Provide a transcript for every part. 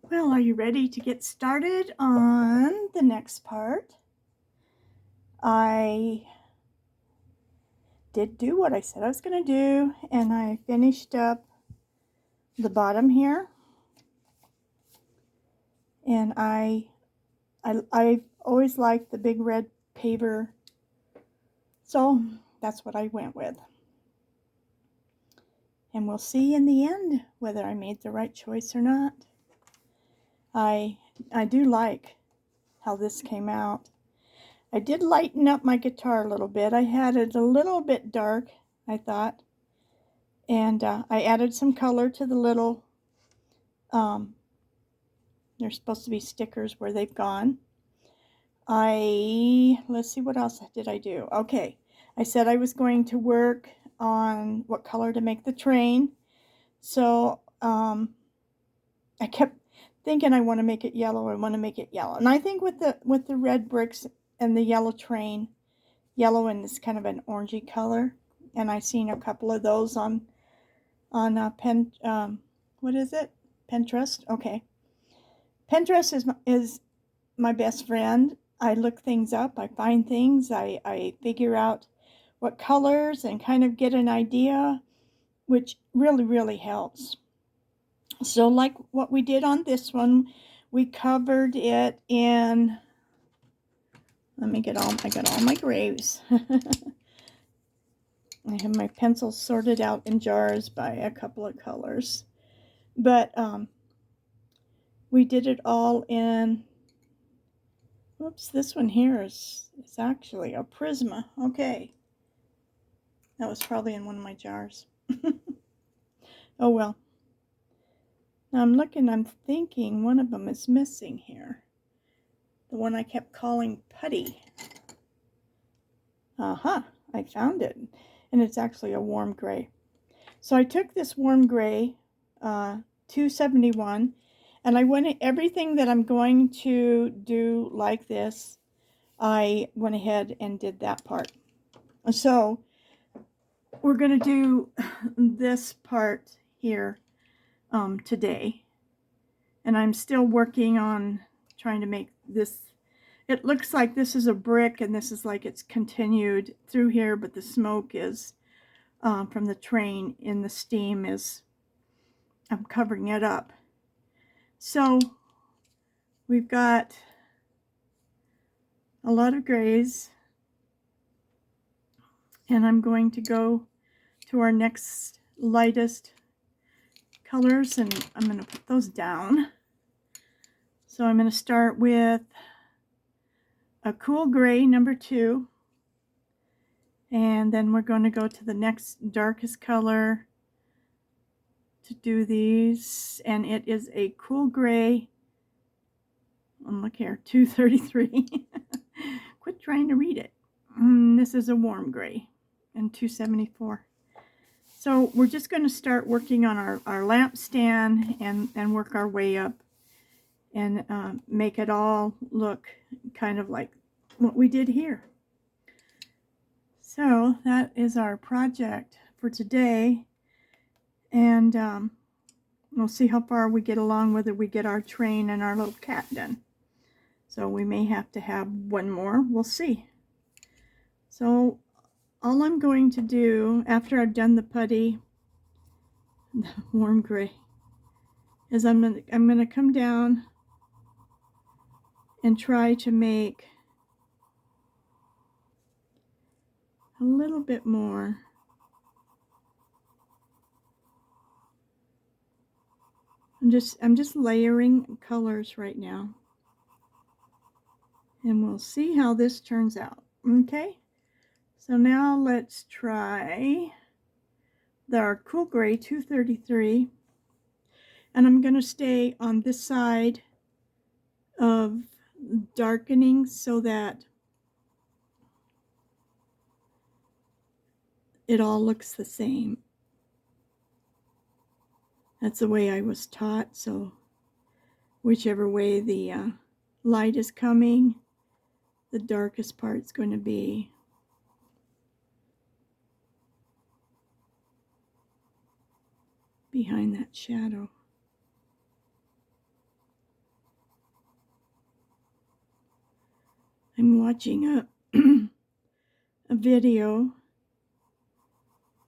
Well, are you ready to get started on the next part? I did do what I said I was going to do, and I finished up the bottom here. And I've always liked the big red paver, so that's what I went with. And we'll see in the end whether I made the right choice or not. I do like how this came out. I did lighten up my guitar a little bit. I had it a little bit dark, I thought. And I added some color to the little, they're supposed to be stickers where they've gone. Let's see, what else did I do? Okay, I said I was going to work on what color to make the train. So I kept thinking I want to make it yellow. And I think with the red bricks and the yellow train, yellow and this kind of an orangey color. And I seen a couple of those on what is it? Pinterest. Okay. Pinterest is my best friend. I look things up. I find things. I figure out what colors and kind of get an idea, which really helps. So like what we did on this one, we covered it in, I got all my grays. I have my pencils sorted out in jars by a couple of colors. But we did it all in, whoops, this one here is actually a Prisma. Okay. That was probably in one of my jars. Oh well. Now I'm thinking one of them is missing here. The one I kept calling Putty. Aha, I found it. And it's actually a warm gray. So I took this warm gray, 271, and I went, everything that I'm going to do like this, I went ahead and did that part. So we're going to do this part here today. And I'm still working on trying to make this. It looks like this is a brick and this is like it's continued through here, but the smoke is from the train in the steam is, I'm covering it up. So we've got a lot of grays, and I'm going to go to our next lightest colors, and I'm going to put those down. So I'm going to start with a cool gray, number 2, and then we're going to go to the next darkest color to do these, and it is a cool gray. And look here, 233. Quit trying to read it. This is a warm gray, and 274. So we're just going to start working on our lamp stand and work our way up and make it all look kind of like what we did here. So that is our project for today, and we'll see how far we get along, whether we get our train and our little cat done. So we may have to have one more. We'll see. So all I'm going to do after I've done the putty, the warm gray, is I'm gonna come down and try to make a little bit more. I'm just layering colors right now. And we'll see how this turns out. Okay? So now let's try our cool gray 233. And I'm going to stay on this side of darkening so that it all looks the same. That's the way I was taught, so whichever way the light is coming, the darkest part's going to be. Behind that shadow. watching a a video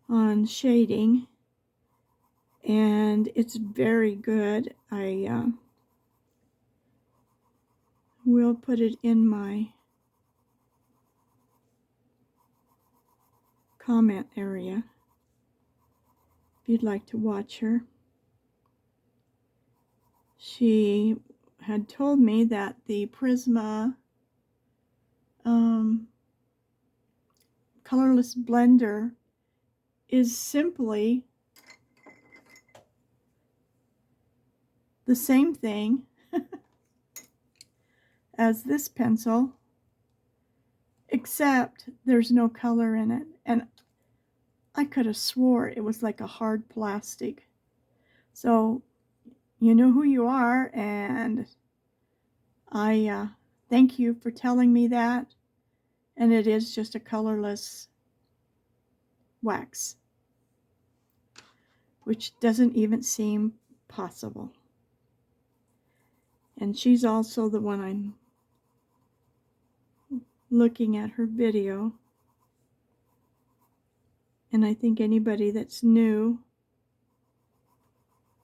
on shading, and it's very good. I will put it in my comment area if you'd like to watch her. She had told me that the Prisma colorless blender is simply the same thing as this pencil, except there's no color in it. And I could have swore it was like a hard plastic. So you know who you are, and I thank you for telling me that. And it is just a colorless wax, which doesn't even seem possible. And she's also the one I'm looking at her video. And I think anybody that's new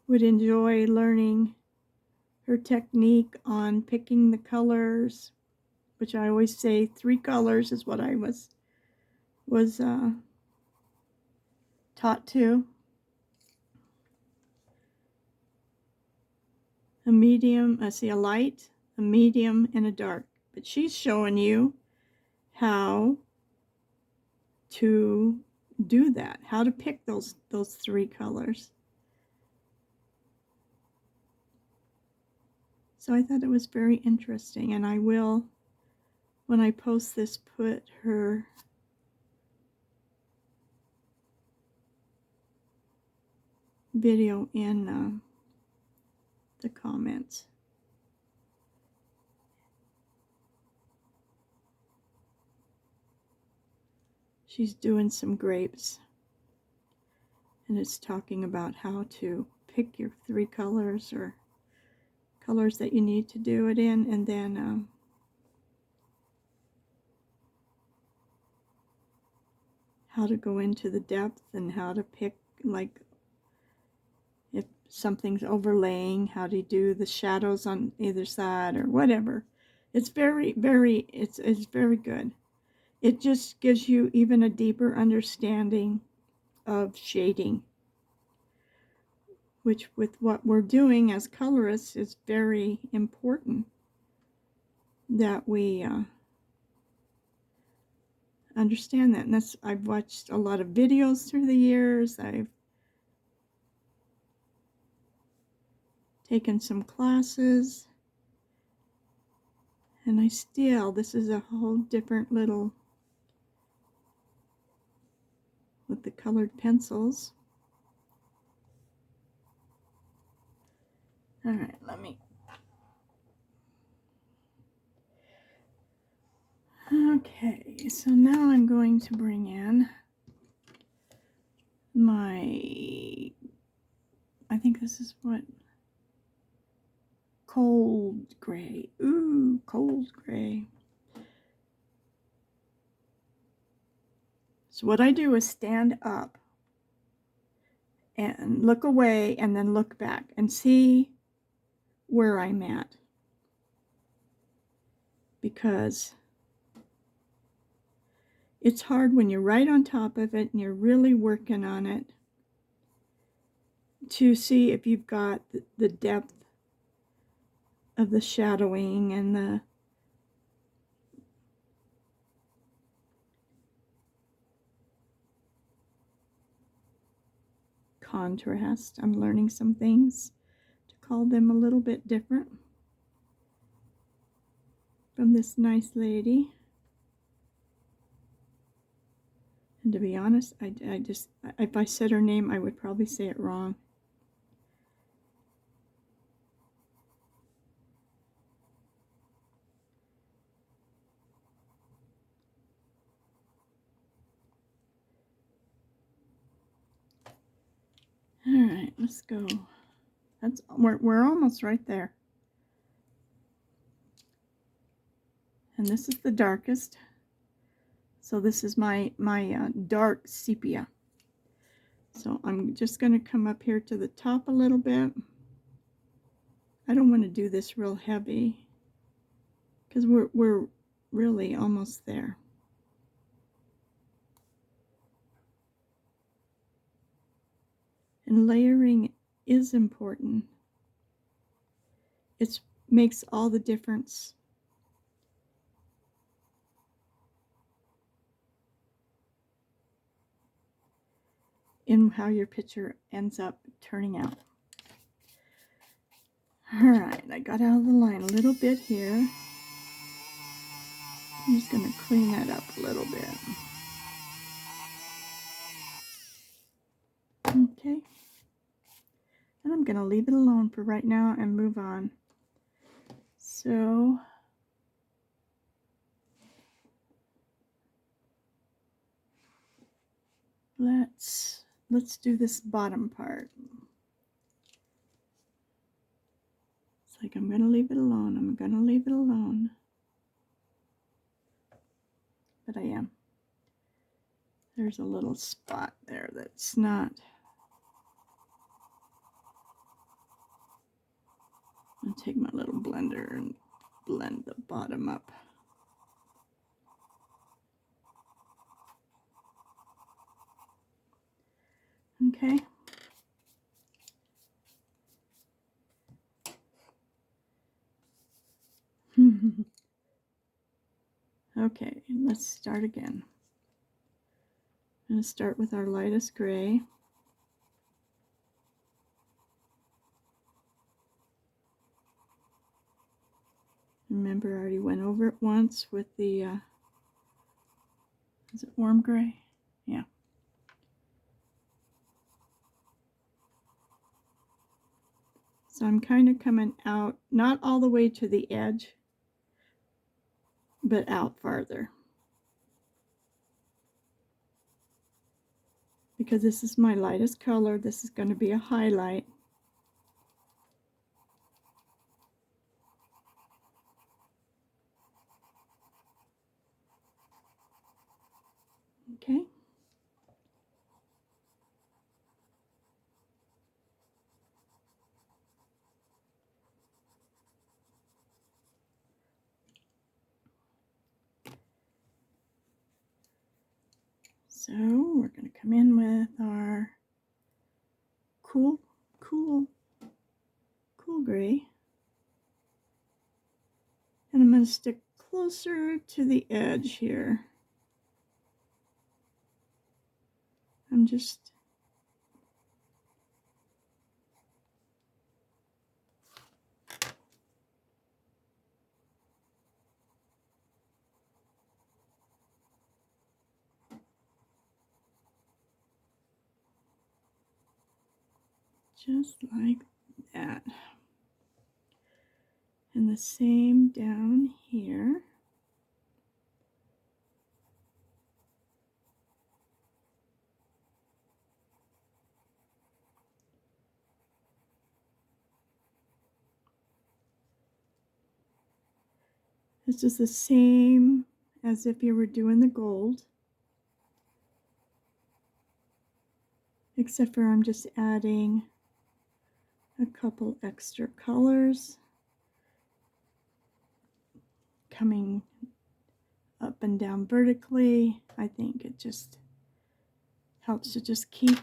would enjoy learning her technique on picking the colors, which I always say 3 colors is what I was taught to. A medium, a light, a medium, and a dark. But she's showing you how to do that, how to pick those 3 colors. So I thought it was very interesting, and I will, when I post this, put her video in the comments. She's doing some grapes, and it's talking about how to pick your 3 colors or colors that you need to do it in, and then how to go into the depth and how to pick, like if something's overlaying, how to do the shadows on either side or whatever. It's very very good. It just gives you even a deeper understanding of shading, which with what we're doing as colorists is very important that we understand that. And that's, I've watched a lot of videos through the years. I've taken some classes, and I still, this is a whole different little, with the colored pencils. All right, let me. Okay, so now I'm going to bring in my, I think this is what, cold gray. Ooh, cold gray. So what I do is stand up and look away and then look back and see where I'm at. Because it's hard when you're right on top of it and you're really working on it to see if you've got the depth of the shadowing and the contrast. I'm learning some things to call them a little bit different from this nice lady. And to be honest, I just, if I said her name, I would probably say it wrong. All right, let's go. We're almost right there. and this is the darkest. So this is my dark sepia. So I'm just going to come up here to the top a little bit. I don't want to do this real heavy because we're really almost there. And layering is important. It makes all the difference. In how your picture ends up turning out. Alright, I got out of the line a little bit here. I'm just going to clean that up a little bit. Okay. And I'm going to leave it alone for right now and move on. So, let's do this bottom part. It's like I'm going to leave it alone. I'm going to leave it alone. But I am. There's a little spot there that's not. I'll take my little blender and blend the bottom up. Okay. Okay, let's start again. I'm going to start with our lightest gray. Remember, I already went over it once with the, is it warm gray? Yeah. So I'm kind of coming out, not all the way to the edge, but out farther. Because this is my lightest color, this is going to be a highlight. Okay. So we're going to come in with our cool gray. And I'm going to stick closer to the edge here. I'm just like that. And the same down here. This is the same as if you were doing the gold, except for I'm just adding a couple extra colors, coming up and down vertically. I think it just helps to just keep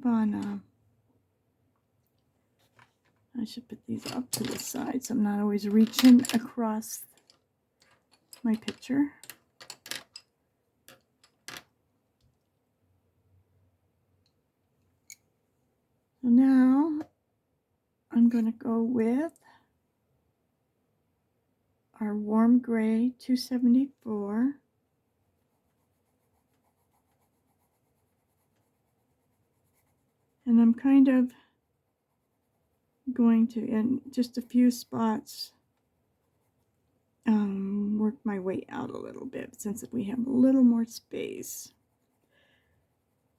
on. I should put these up to the side so I'm not always reaching across my picture. So now I'm going to go with our warm gray 274. And I'm kind of going to, in just a few spots, work my way out a little bit since we have a little more space.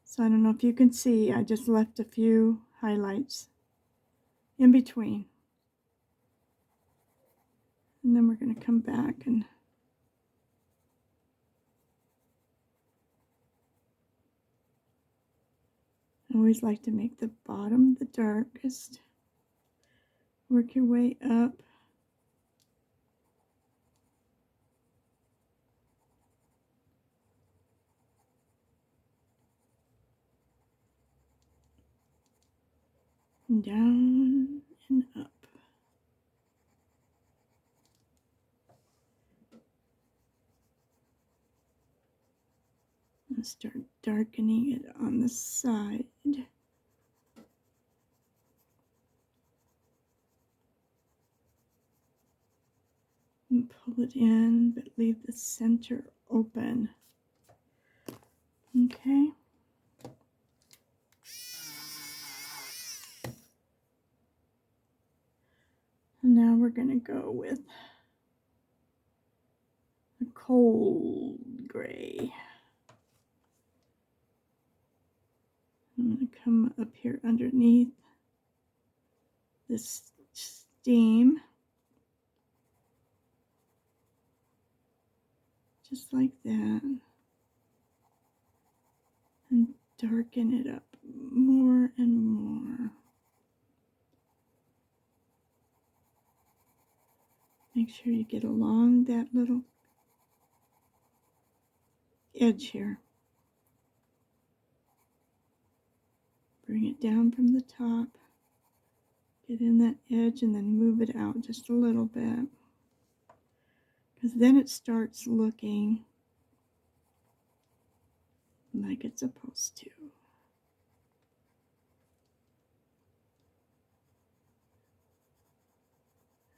So I don't know if you can see, I just left a few highlights in between. And then we're going to come back and I always like to make the bottom the darkest. Work your way up. And down and up. And start darkening it on the side. And pull it in, but leave the center open. Okay. And now we're going to go with a cold gray. I'm going to come up here underneath this steam. Just like that. And darken it up more and more. Make sure you get along that little edge here. Bring it down from the top. Get in that edge and then move it out just a little bit. Because then it starts looking like it's supposed to.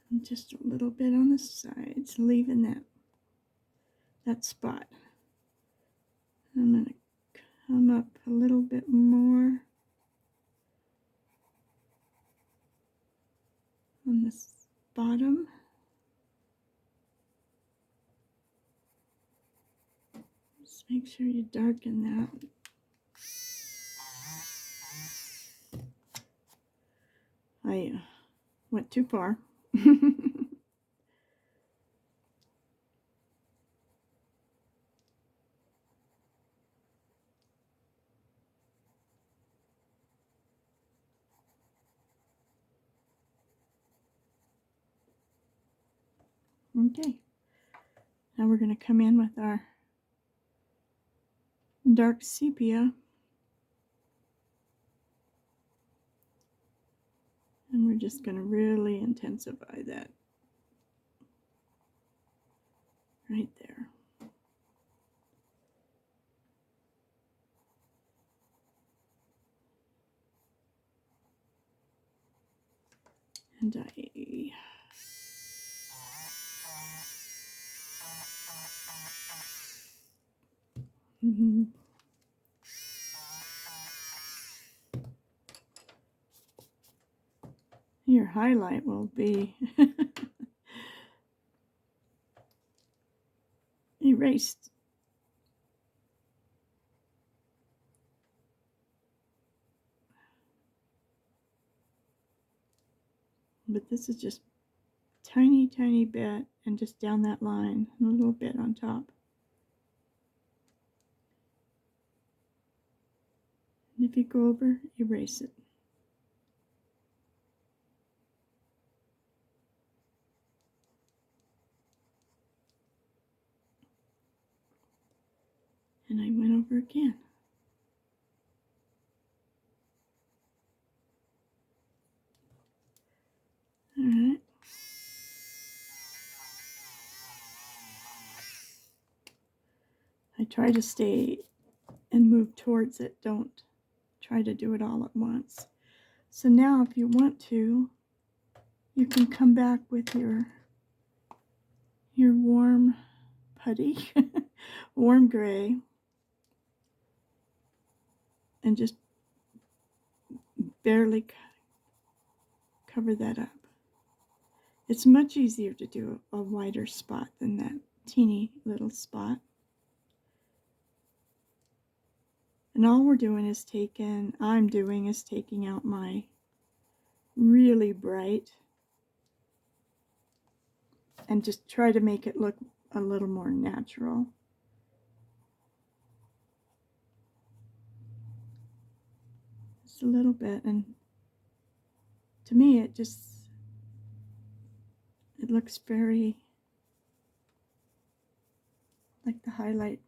And just a little bit on the sides, leaving that spot. I'm going to come up a little bit more on this bottom. Just make sure you darken that. I went too far. Okay, now we're going to come in with our dark sepia, and we're just going to really intensify that right there. And your highlight will be erased. But this is just tiny, tiny bit, and just down that line, and a little bit on top. And if you go over, erase it. And I went over again. All right. I try to stay and move towards it. Don't try to do it all at once. So now if you want to, you can come back with your warm putty, warm gray, and just barely cover that up. It's much easier to do a wider spot than that teeny little spot. And all I'm doing is taking out my really bright and just try to make it look a little more natural. just a little bit, and to me it looks very like the highlight.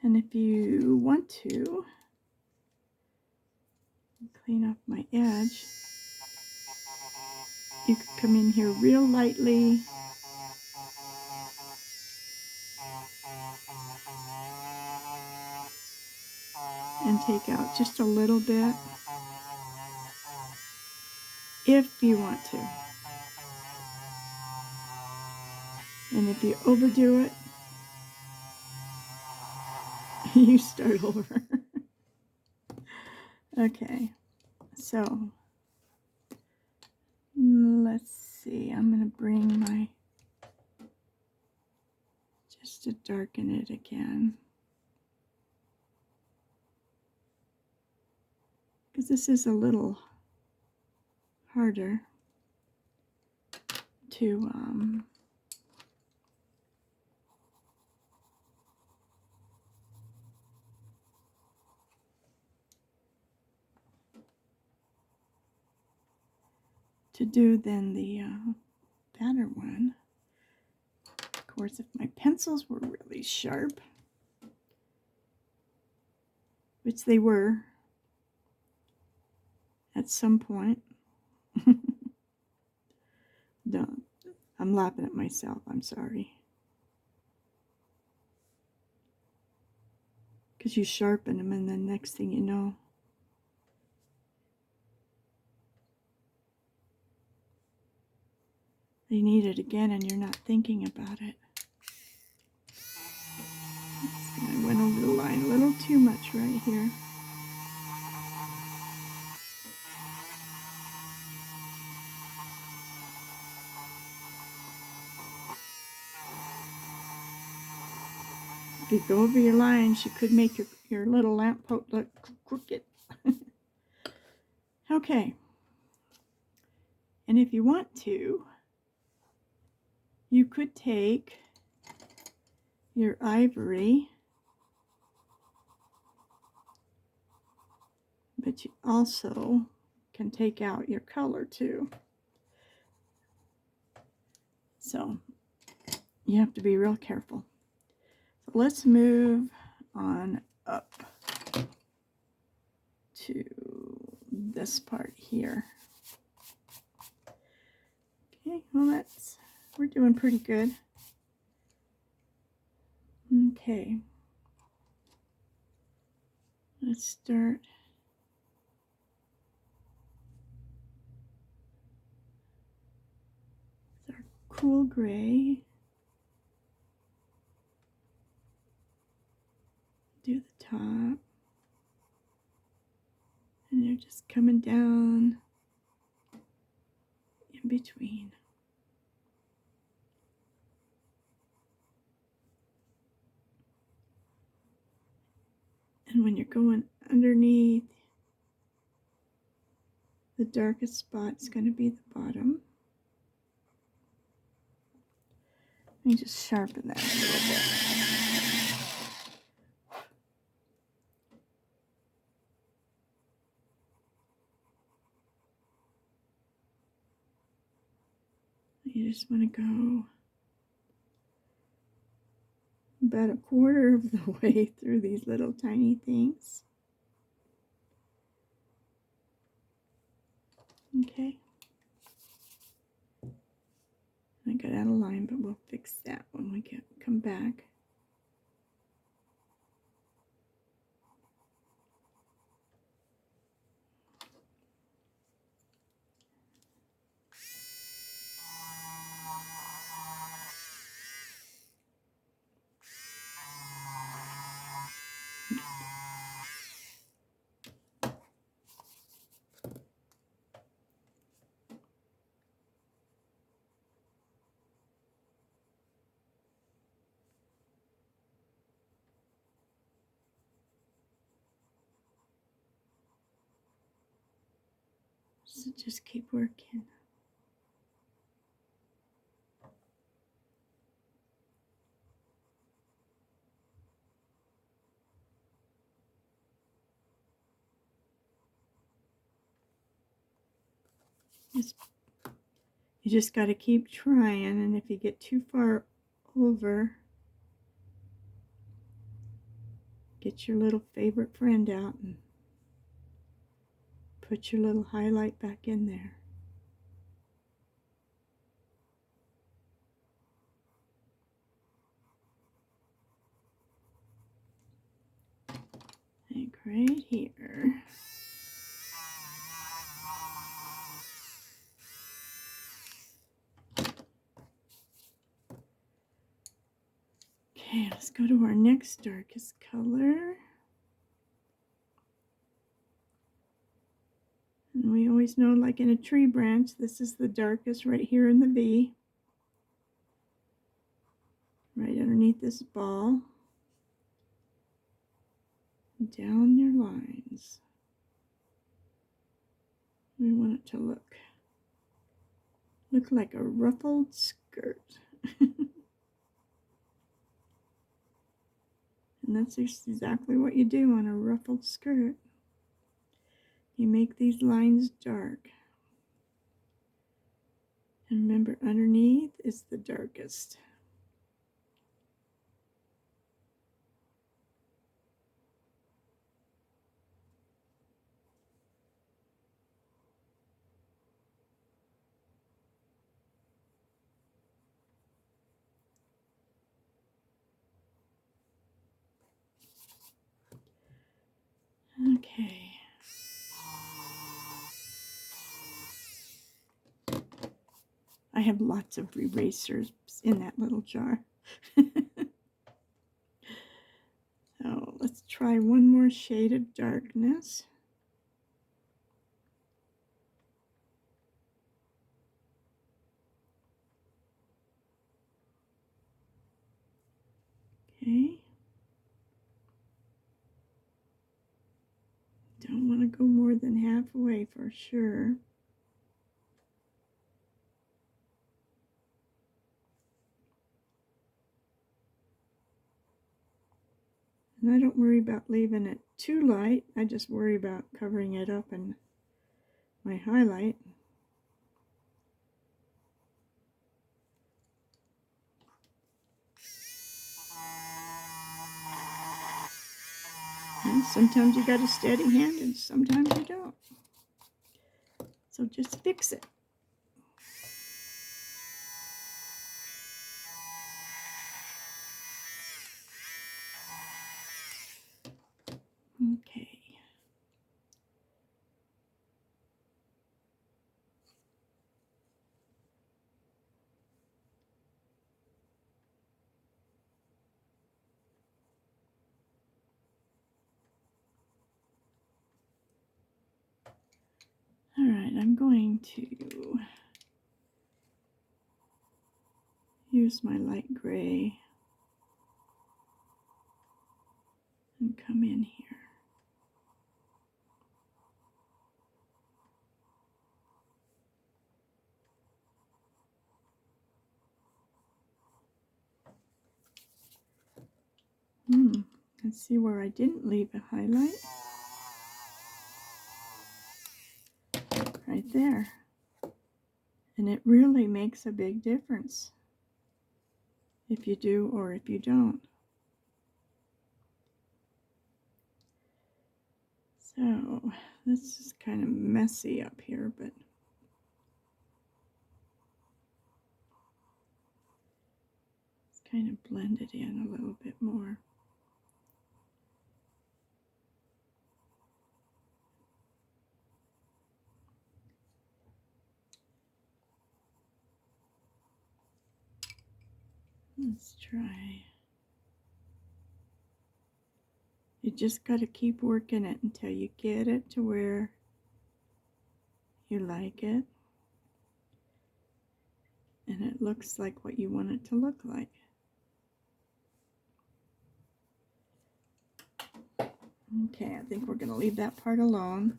And if you want to clean off my edge, you could come in here real lightly and take out just a little bit if you want to. And if you overdo it, you start over. Okay, so let's see. I'm going to bring my, just to darken it again, because this is a little harder to do than the banner one. Of course, if my pencils were really sharp, which they were at some point. Don't. I'm laughing at myself. I'm sorry. Because you sharpen them, and then next thing you know, they need it again, and you're not thinking about it. I went over the line a little too much right here. If you go over your lines, you could make your little lamp post look crooked. Okay. And if you want to, you could take your ivory, but you also can take out your color too. So you have to be real careful. So let's move on up to this part here. Okay, well we're doing pretty good. Okay. Let's start with our cool gray. Do the top. And you're just coming down in between. And when you're going underneath, the darkest spot is going to be the bottom. Let me just sharpen that a little bit. You just want to go about a quarter of the way through these little tiny things. Okay. I got out of line, but we'll fix that when we come back. So just keep working. You just got to keep trying, and if you get too far over, get your little favorite friend out and put your little highlight back in there. Like right here. Okay, let's go to our next darkest color. And we always know, like in a tree branch, this is the darkest right here in the V. Right underneath this ball. Down your lines. We want it to look like a ruffled skirt. And that's exactly what you do on a ruffled skirt. You make these lines dark. And remember, underneath is the darkest. Okay. I have lots of erasers in that little jar. So let's try one more shade of darkness. Okay. Don't want to go more than halfway for sure. And I don't worry about leaving it too light. I just worry about covering it up in my highlight. And sometimes you got a steady hand and sometimes you don't. So just fix it. Okay. All right, I'm going to use my light gray and come in here. Let's see where I didn't leave a highlight. Right there. And it really makes a big difference if you do or if you don't. So this is kind of messy up here, but let's kind of blend it in a little bit more. Let's try. You just got to keep working it until you get it to where you like it. And it looks like what you want it to look like. Okay, I think we're going to leave that part alone.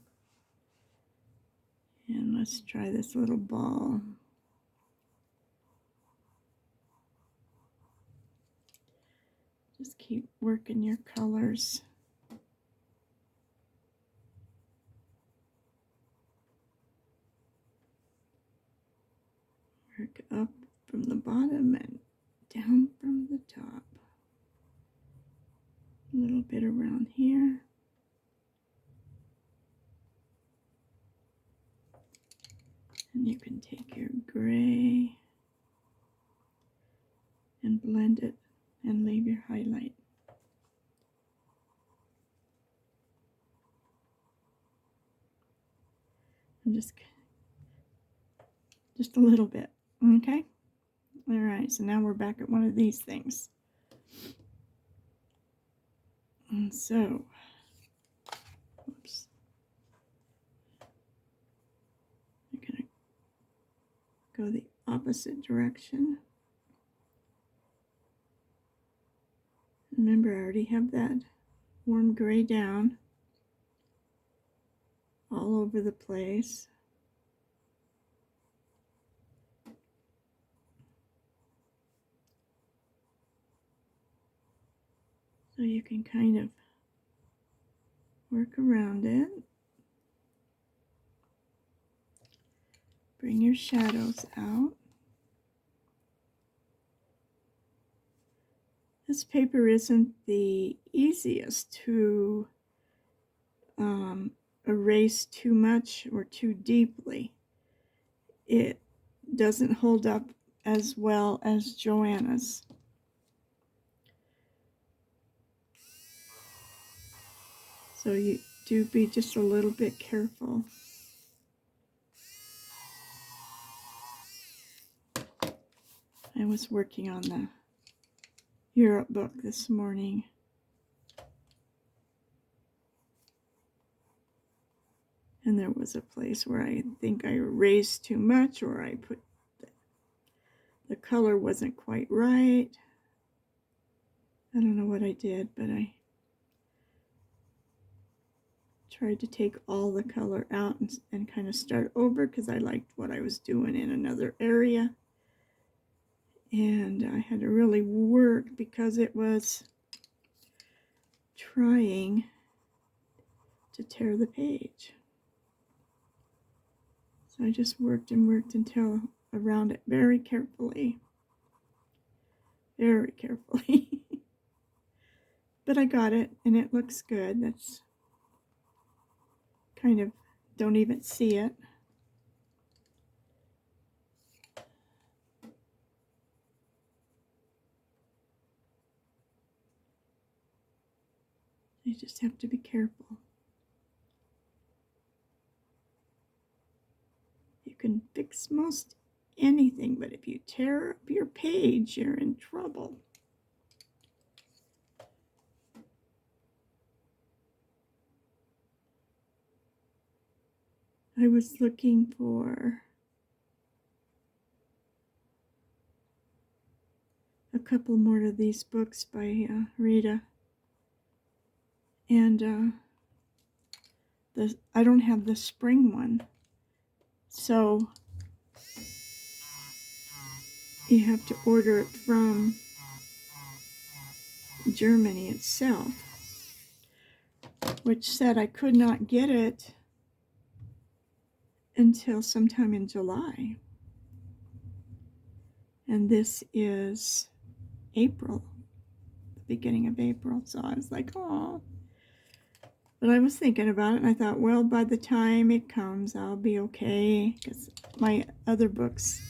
And let's try this little ball. Just keep working your colors. Work up from the bottom and down from the top. A little bit around here. And you can take your gray and blend it and leave your highlight. And just a little bit, okay? All right, so now we're back at one of these things. And so, oops. I'm gonna go the opposite direction. Remember, I already have that warm gray down all over the place. So you can kind of work around it. Bring your shadows out. This paper isn't the easiest to erase too much or too deeply. It doesn't hold up as well as Joanna's. So you do be just a little bit careful. I was working on the Europe book this morning. And there was a place where I think I erased too much, or I put the color wasn't quite right. I don't know what I did, but I tried to take all the color out and kind of start over because I liked what I was doing in another area. And I had to really work because it was trying to tear the page. So I just worked and worked until around it very carefully. Very carefully. But I got it and it looks good. That's kind of, don't even see it. You just have to be careful. You can fix most anything, but if you tear up your page, you're in trouble. I was looking for a couple more of these books by Rita. And I don't have the spring one. So you have to order it from Germany itself, which said I could not get it until sometime in July. And this is April, the beginning of April. So I was like, oh. But I was thinking about it, and I thought, well, by the time it comes, I'll be okay. Because my other books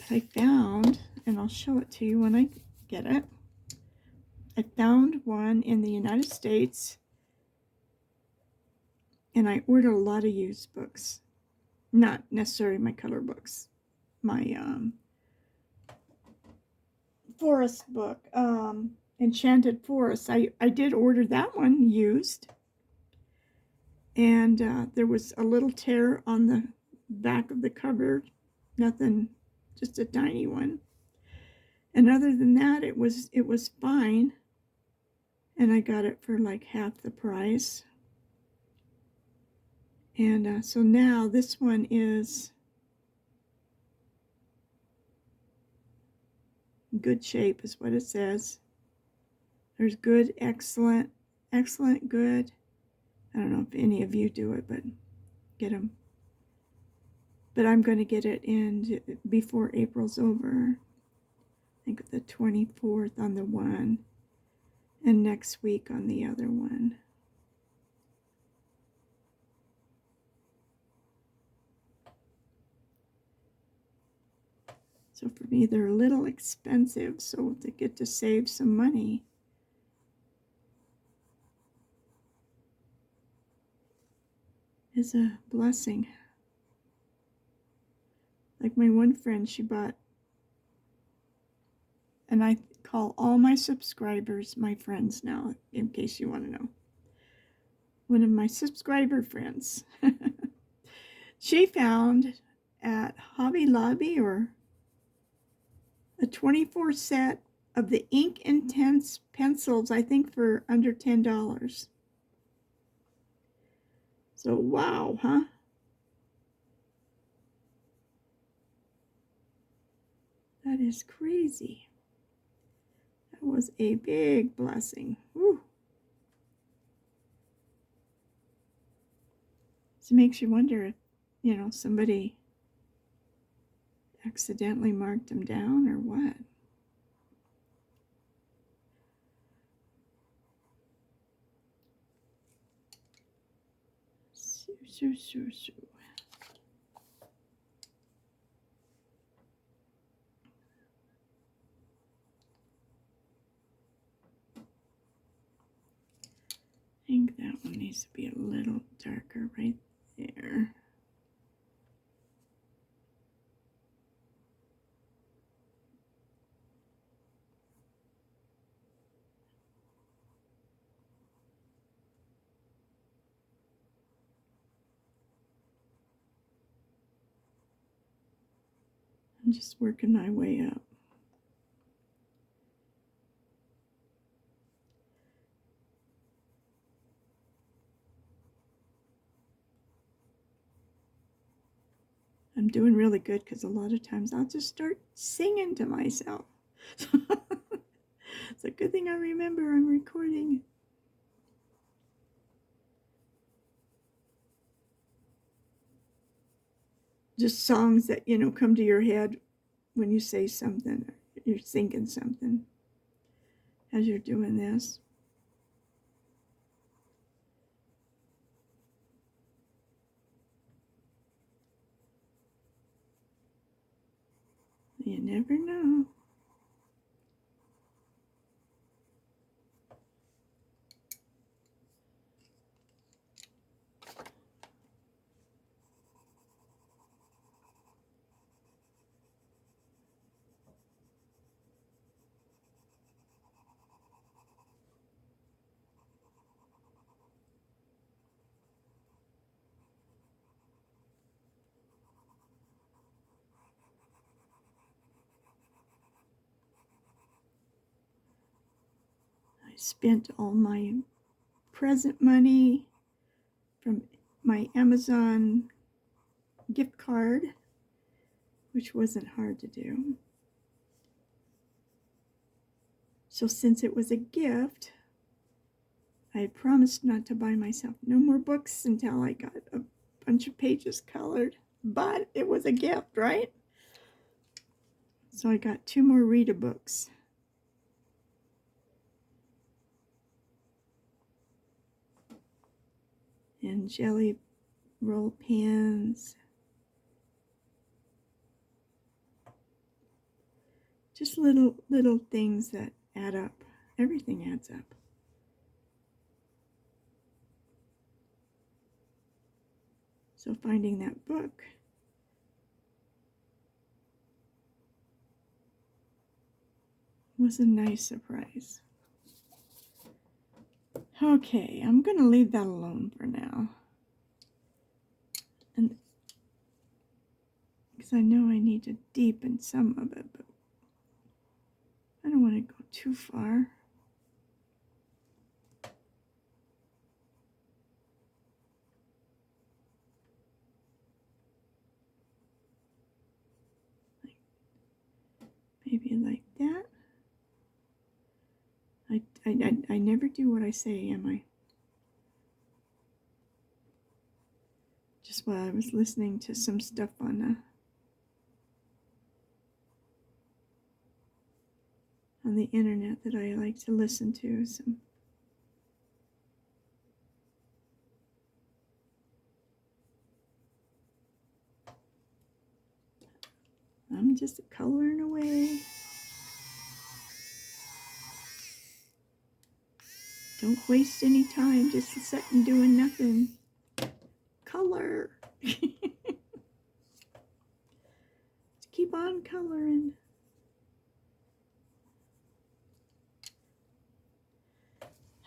that I found, and I'll show it to you when I get it. I found one in the United States, and I ordered a lot of used books. Not necessarily my color books. My forest book, Enchanted Forest. I did order that one used. And there was a little tear on the back of the cover. Nothing, just a tiny one. And other than that, it was fine. And I got it for like half the price. And so now this one is good shape is what it says. There's good, excellent, excellent, good. I don't know if any of you do it, but get them. but I'm going to get it in before April's over. I think the 24th on the one, and next week on the other one. So for me, they're a little expensive, so to get to save some money is a blessing. Like my one friend, she bought, and I call all my subscribers my friends now, in case you want to know. One of my subscriber friends, she found at Hobby Lobby or a 24 set of the Ink Intense pencils, I think for under $10. So wow, huh? That is crazy. That was a big blessing. Whew. So it makes you wonder if, somebody accidentally marked them down or what. So. I think that one needs to be a little darker right there. I'm just working my way up. I'm doing really good because a lot of times I'll just start singing to myself. It's a good thing I remember I'm recording. Just songs that, come to your head when you say something, or you're thinking something as you're doing this. You never know. I spent all my present money from my Amazon gift card, which wasn't hard to do. So since it was a gift, I had promised not to buy myself no more books until I got a bunch of pages colored, but it was a gift, right? So I got 2 more Rita books. And jelly roll pens. Just little things that add up. Everything adds up. So finding that book was a nice surprise. Okay, I'm going to leave that alone for now. And because I know I need to deepen some of it, but I don't want to go too far. Maybe like that. I never do what I say, am I? this while I was listening to some stuff on the internet that I like to listen to. I'm just coloring away. Don't waste any time just sitting doing nothing. Color. Keep on coloring.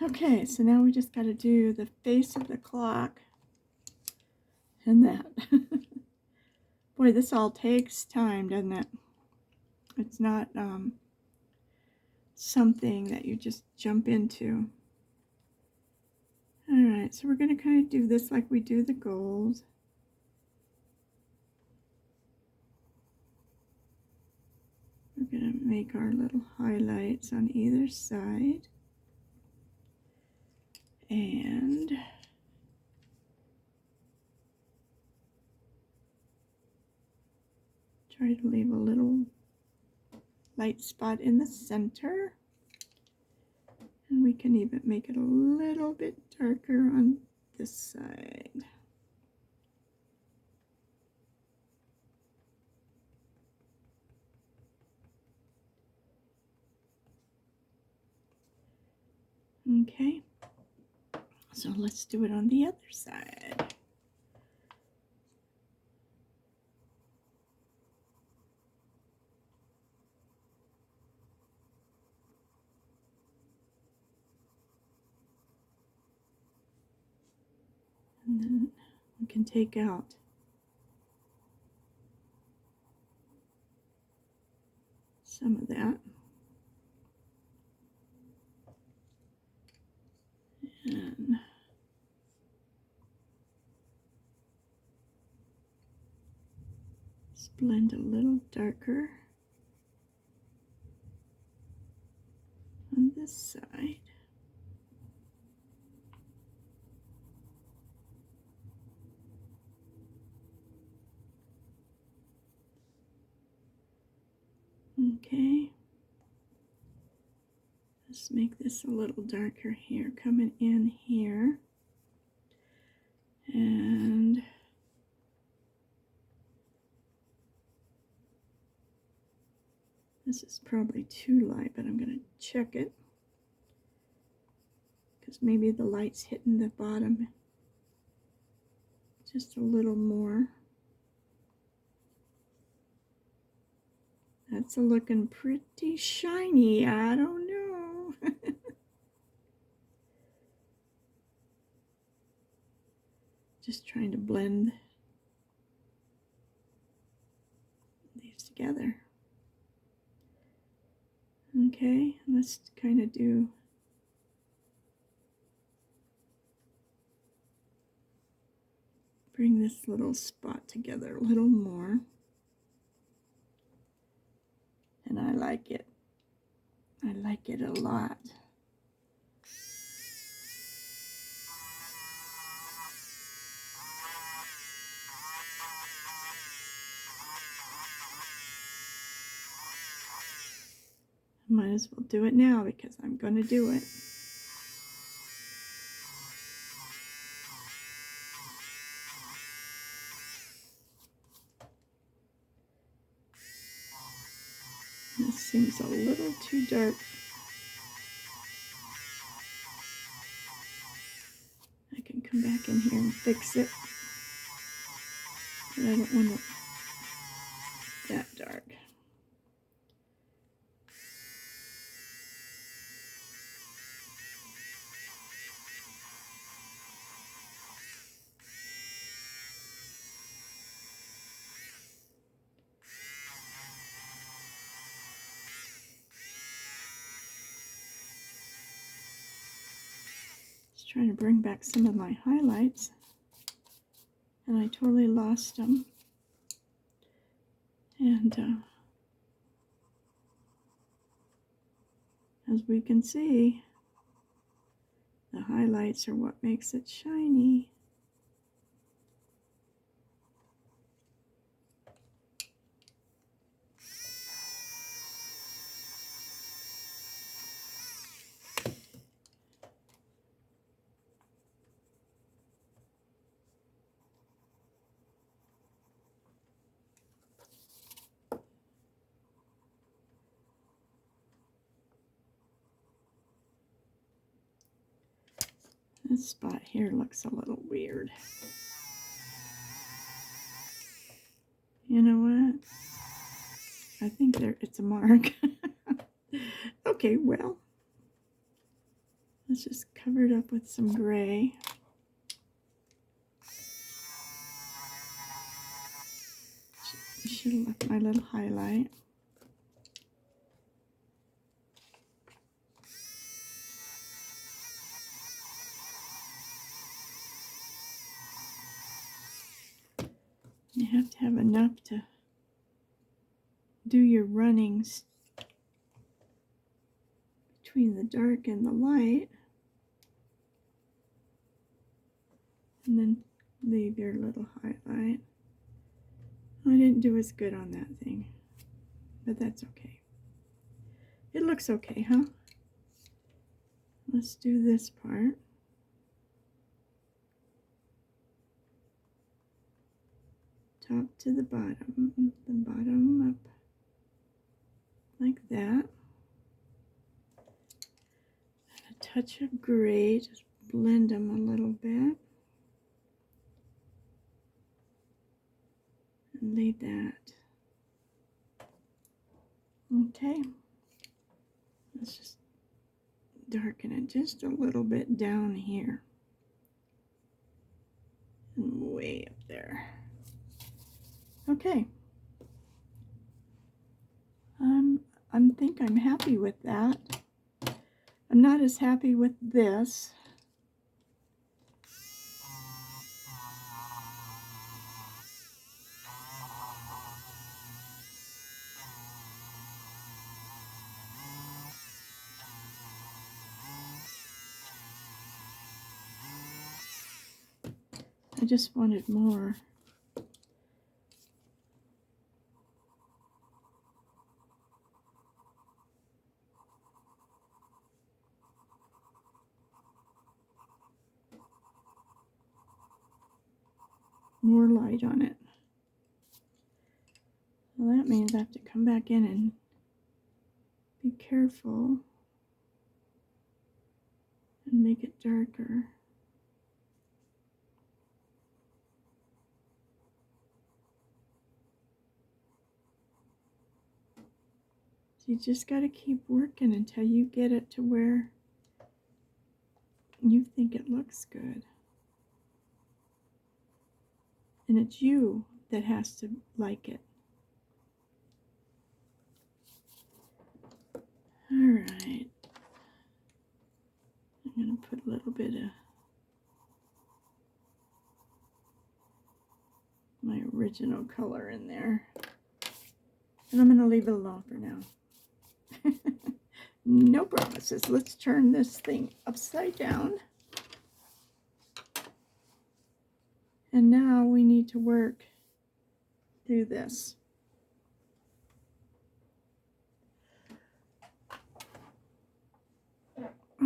Okay, so now we just got to do the face of the clock and that. Boy, this all takes time, doesn't it? It's not something that you just jump into. All right, so we're going to kind of do this like we do the gold. We're going to make our little highlights on either side. And try to leave a little light spot in the center. And we can even make it a little bit darker on this side. Okay, so let's do it on the other side. And then we can take out some of that. And blend a little darker on this side. Okay, let's make this a little darker here, coming in here. And this is probably too light, but I'm going to check it, because maybe the light's hitting the bottom just a little more. That's looking pretty shiny. I don't know. Just trying to blend these together. Okay, let's kind of bring this little spot together a little more. And I like it. I like it a lot. Might as well do it now because I'm going to do it. This seems a little too dark. I can come back in here and fix it. But I don't want it that dark. Trying to bring back some of my highlights, and I totally lost them. And as we can see, the highlights are what makes it shiny. This spot here looks a little weird. You know what? I think it's a mark. Okay, well, let's just cover it up with some gray. Should have left my little highlight. You have to have enough to do your runnings between the dark and the light, and then leave your little highlight. I didn't do as good on that thing, but that's okay. It looks okay, huh? Let's do this part. Top to the bottom up like that. A touch of gray, just blend them a little bit. And leave that. Okay. Let's just darken it just a little bit down here. And way up there. Okay. I think I'm happy with that. I'm not as happy with this. I just wanted more. More light on it. Well, that means I have to come back in and be careful and make it darker. You just got to keep working until you get it to where you think it looks good. And it's you that has to like it. All right. I'm going to put a little bit of my original color in there. And I'm going to leave it alone for now. No promises. Let's turn this thing upside down. And now we need to work through this.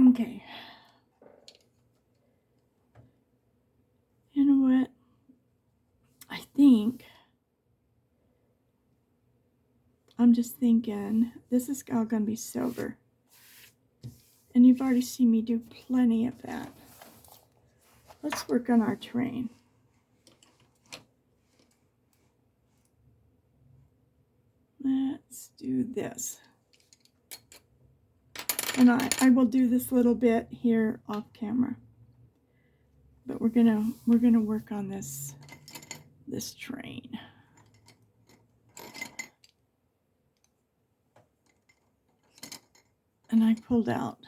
Okay. You know what? I think I'm just thinking this is all going to be silver. And you've already seen me do plenty of that. Let's work on our train. Let's do this. And I will do this little bit here off camera. But we're gonna work on this train. And I pulled out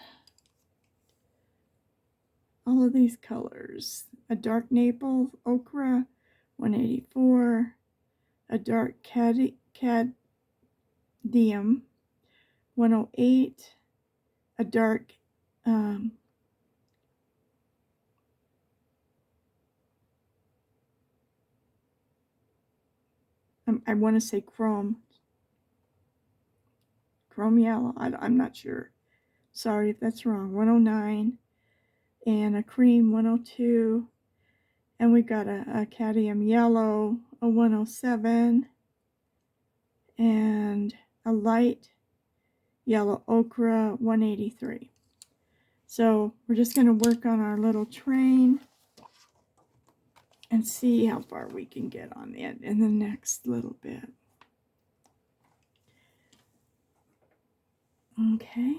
all of these colors. A dark maple ochre, 184. A dark cadmium, 108. A dark I want to say chrome yellow. I'm not sure. Sorry if that's wrong. 109. And a cream, 102. And we got a cadmium yellow, a 107. And a light yellow ochre, 183. So we're just going to work on our little train and see how far we can get on it in the next little bit. Okay.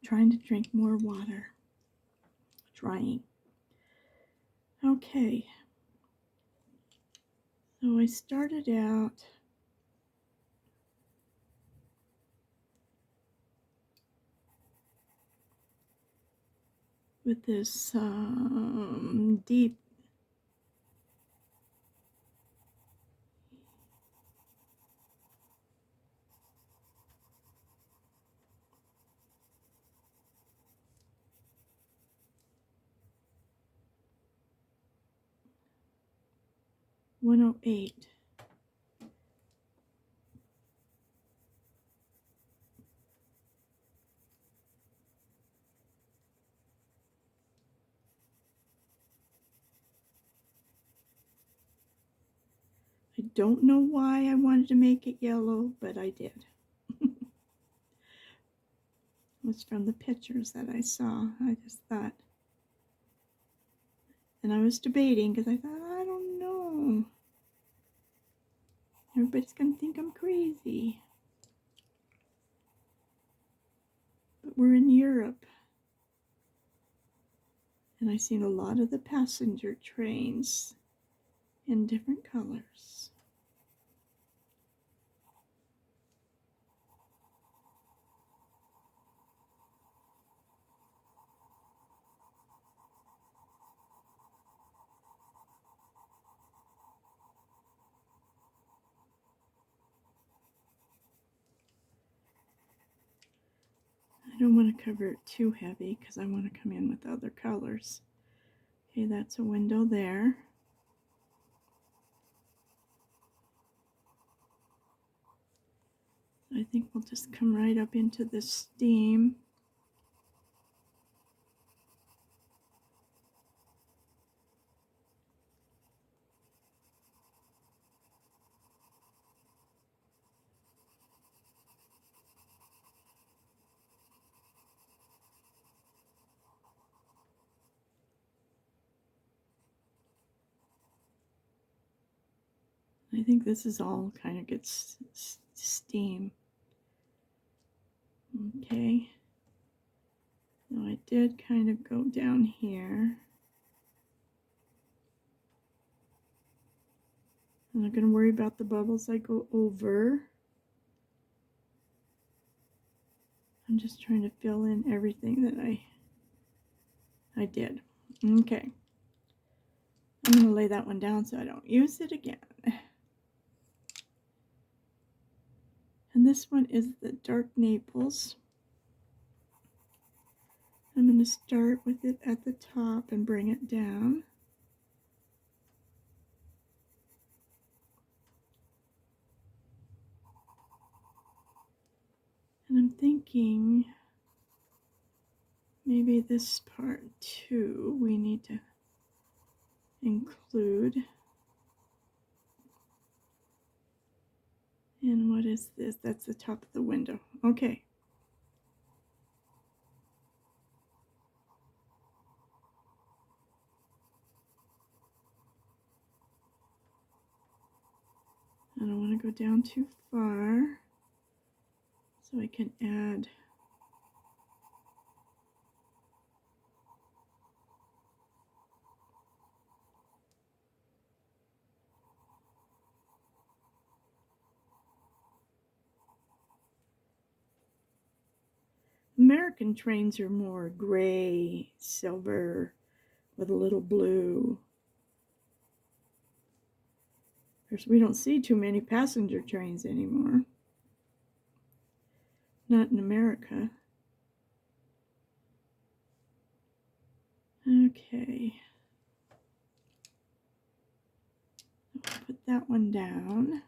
Trying to drink more water. Trying. Okay. So I started out with this deep $108. I don't know why I wanted to make it yellow, but I did. It was from the pictures that I saw. I just thought, and I was debating because I thought, I don't know. Everybody's going to think I'm crazy. But we're in Europe. And I've seen a lot of the passenger trains in different colors. I don't want to cover it too heavy because I want to come in with other colors. Okay, that's a window there. I think we'll just come right up into the steam. I think this is all kind of good steam. Okay. Now I did kind of go down here. I'm not going to worry about the bubbles I go over. I'm just trying to fill in everything that I did. Okay. I'm going to lay that one down so I don't use it again. And this one is the dark Naples. I'm going to start with it at the top and bring it down. And I'm thinking maybe this part too we need to include. And what is this? That's the top of the window. Okay. I don't want to go down too far, so I can add American trains are more gray, silver, with a little blue. We don't see too many passenger trains anymore. Not in America. Okay. I'll put that one down.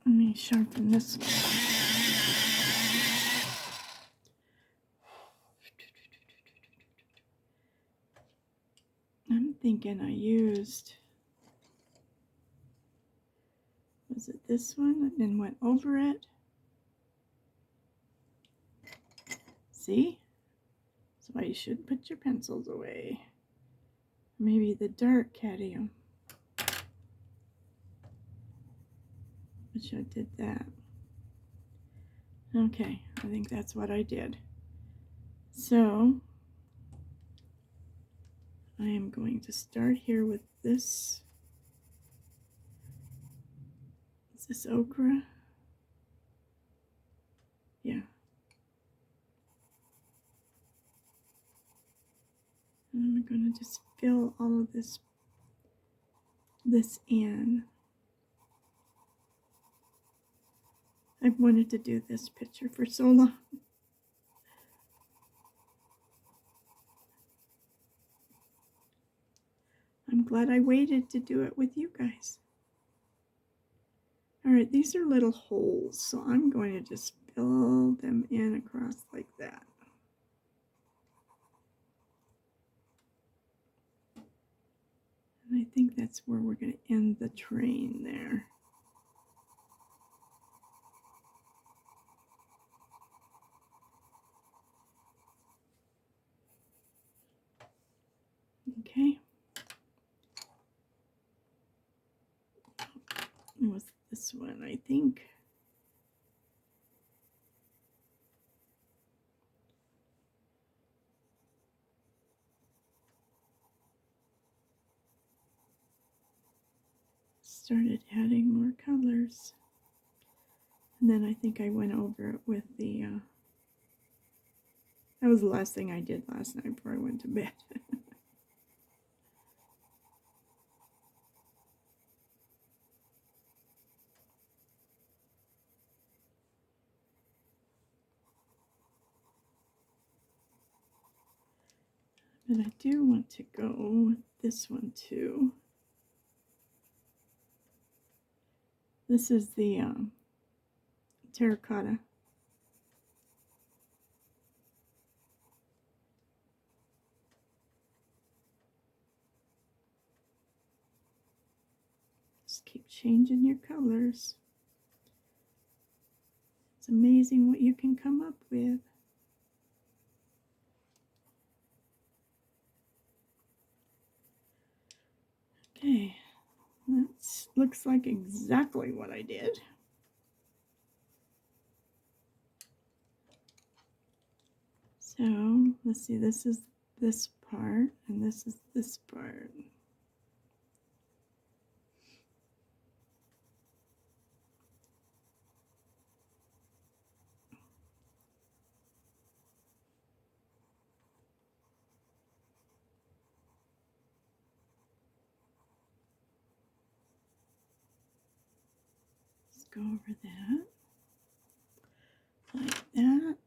Let me sharpen this one. I'm thinking I used Was it this one and then went over it? See? That's why you should put your pencils away. Maybe the dark cadmium. Which I did that. Okay, I think that's what I did. So I am going to start here with this. Is this ochre? Yeah. And I'm going to just fill all of this in. I've wanted to do this picture for so long. I'm glad I waited to do it with you guys. All right, these are little holes, so I'm going to just fill them in across like that. And I think that's where we're going to end the train there. Okay. It was this one, I think. Started adding more colors. And then I think I went over it with the, that was the last thing I did last night before I went to bed. And I do want to go with this one too. This is the terracotta. Just keep changing your colors. It's amazing what you can come up with. Okay, that looks like exactly what I did. So let's see, this is this part and this is this part. Let's go over that like that.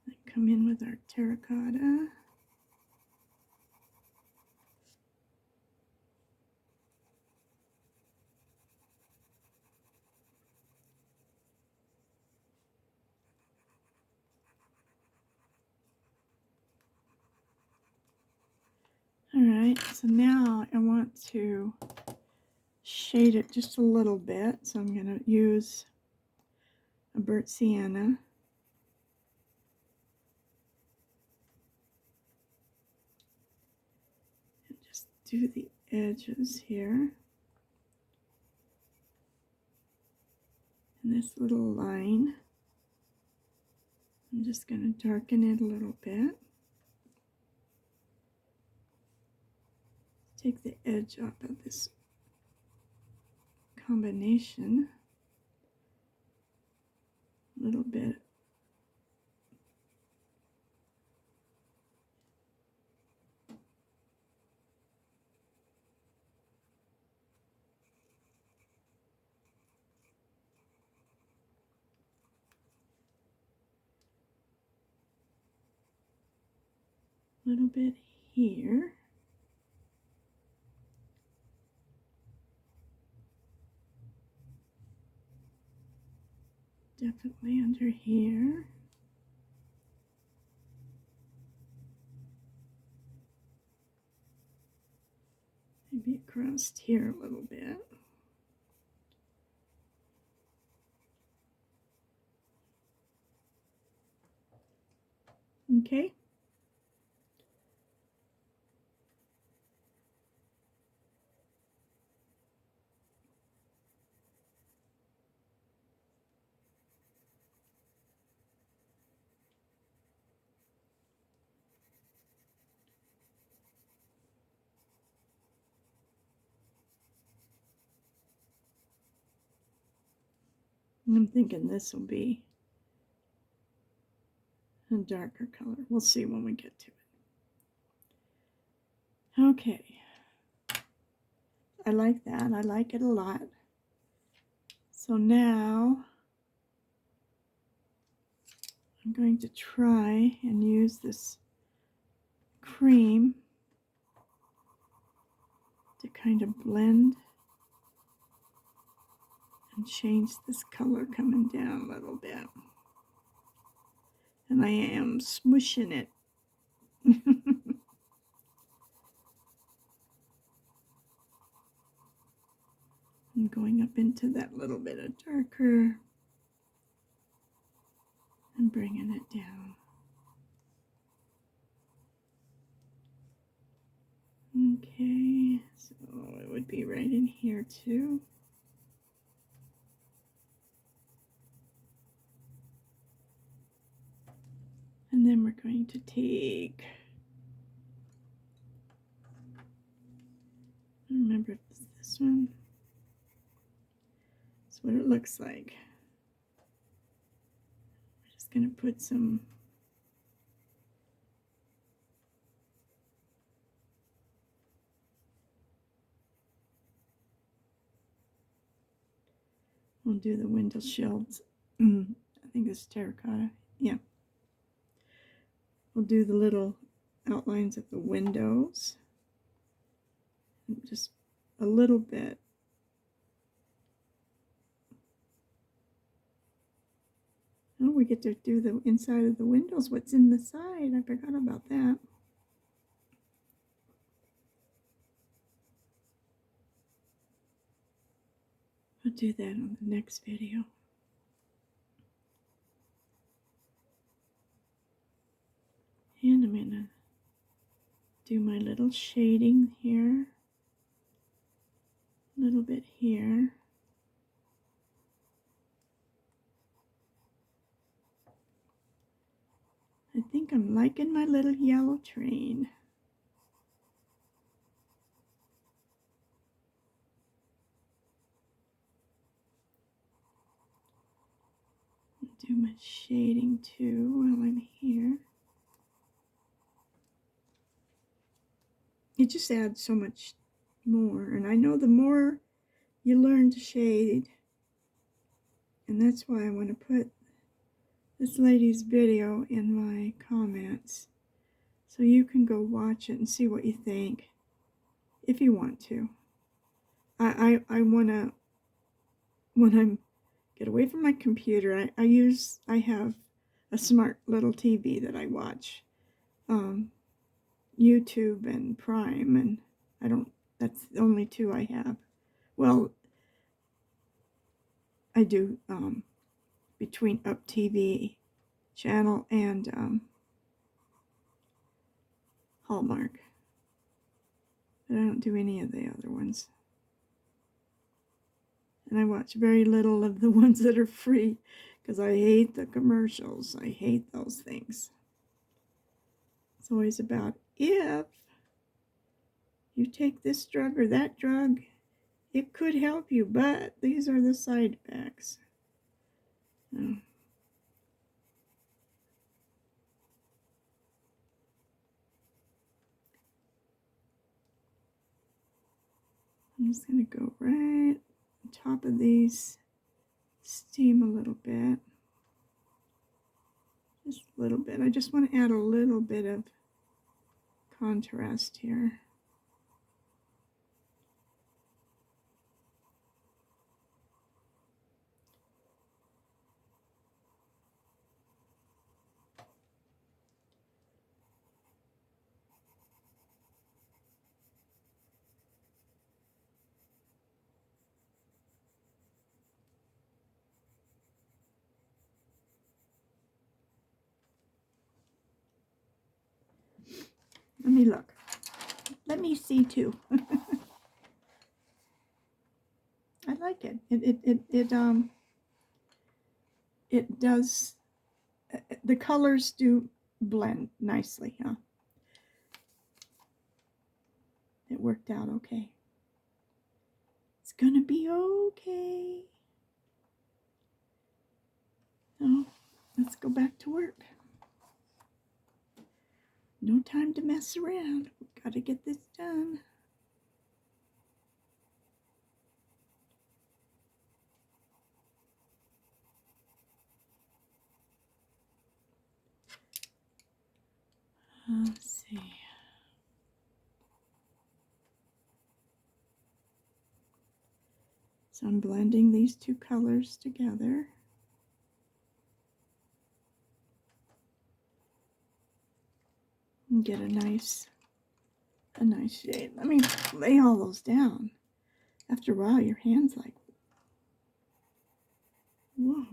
Then come in with our terracotta. All right, so now I want to shade it just a little bit. So I'm going to use a burnt sienna. And just do the edges here. And this little line. I'm just going to darken it a little bit. Take the edge off of this combination a little bit. A little bit here. Definitely under here. Maybe across contrast here a little bit. Okay. And I'm thinking this will be a darker color. We'll see when we get to it. Okay. I like that. I like it a lot. So now I'm going to try and use this cream to kind of blend and change this color coming down a little bit. And I am smushing it. I'm going up into that little bit of darker and bringing it down. Okay, so it would be right in here too. And then we're going to take, I don't remember if it's this one. That's what it looks like. We're just going to put some we'll do the window shields. I think it's terracotta. Yeah. We'll do the little outlines of the windows. And just a little bit. Oh, we get to do the inside of the windows. What's in the side? I forgot about that. I'll do that on the next video. And I'm gonna do my little shading here. A little bit here. I think I'm liking my little yellow train. Do my shading too while I'm here. It just adds so much more, and I know the more you learn to shade, and that's why I want to put this lady's video in my comments so you can go watch it and see what you think if you want to. I want to, when I'm get away from my computer, I have a smart little TV that I watch, YouTube and Prime, and that's the only two I have. Well, I do between Up TV channel and Hallmark, but I don't do any of the other ones. And I watch very little of the ones that are free because I hate the commercials. I hate those things. It's always about if you take this drug or that drug, it could help you, but these are the side effects. Oh. I'm just going to go right on top of these, steam a little bit. Just a little bit. I just want to add a little bit of contrast here. Let me look. Let me see too. I like it. It does. The colors do blend nicely, huh? It worked out okay. It's gonna be okay. Oh, let's go back to work. No time to mess around. We've got to get this done. Let's see. So I'm blending these two colors together. And get a nice shade. Let me lay all those down. After a while, your hand's like, whoa.